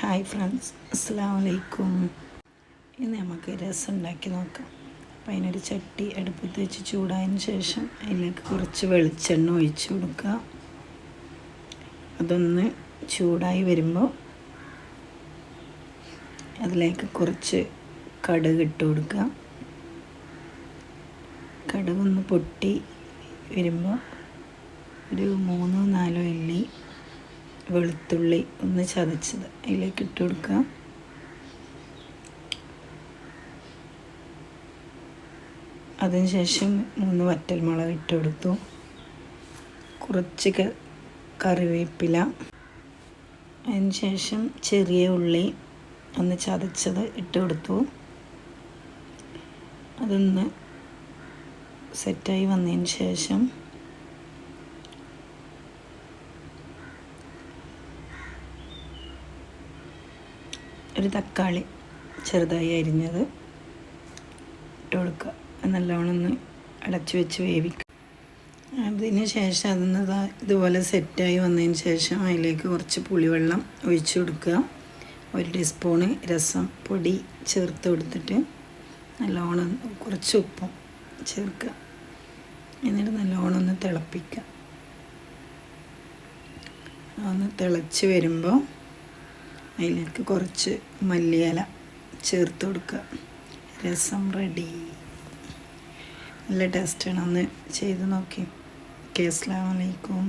Hi friends, അസ്സലാമു അലൈക്കും. ഇന്ന് നമുക്ക് രസം ഉണ്ടാക്കി നോക്കാം. അപ്പോൾ അതിനൊരു ചട്ടി അടുപ്പത്ത് വെച്ച് ചൂടായതിന് ശേഷം അതിലേക്ക് കുറച്ച് വെളിച്ചെണ്ണ ഒഴിച്ച് കൊടുക്കുക. അതൊന്ന് ചൂടായി വരുമ്പോൾ അതിലേക്ക് കുറച്ച് കടുക് ഇട്ട് കൊടുക്കുക. കടുകൊന്ന് പൊട്ടി വരുമ്പോൾ ഒരു 3-4 അല്ലി വെളുത്തുള്ളി ഒന്ന് ചതച്ചത് അതിലേക്ക് ഇട്ട് കൊടുക്കുക. അതിനുശേഷം 3 വറ്റൽമുളക് ഇട്ട് കൊടുത്തു. കുറച്ച് കറിവേപ്പില, അതിനുശേഷം ചെറിയ ഉള്ളി ഒന്ന് ചതച്ചത് ഇട്ട് കൊടുത്തു. അതൊന്ന് സെറ്റായി വന്നതിന് ശേഷം ഒരു തക്കാളി ചെറുതായി അരിഞ്ഞത് ഇട്ട് കൊടുക്കുക. നല്ലോണം ഒന്ന് അടച്ചു വെച്ച് വേവിക്കുക. അതിന് ശേഷം അതൊന്ന് ഇതുപോലെ സെറ്റായി വന്നതിന് ശേഷം അതിലേക്ക് കുറച്ച് പുളിവെള്ളം ഒഴിച്ചു കൊടുക്കുക. 1 ടീസ്പൂണ് രസം പൊടി ചേർത്ത് കൊടുത്തിട്ട് നല്ലോണം കുറച്ച് ഉപ്പും ചേർക്കുക. എന്നിട്ട് നല്ലോണം ഒന്ന് തിളപ്പിക്കുക. ഒന്ന് തിളച്ച് വരുമ്പോൾ അതിലേക്ക് കുറച്ച് മല്ലിയില ചേർത്ത് കൊടുക്കുക. രസം റെഡി. നല്ല ടേസ്റ്റാണ്. ഒന്ന് ചെയ്ത് നോക്കി. അസ്സലാമു അലൈക്കും.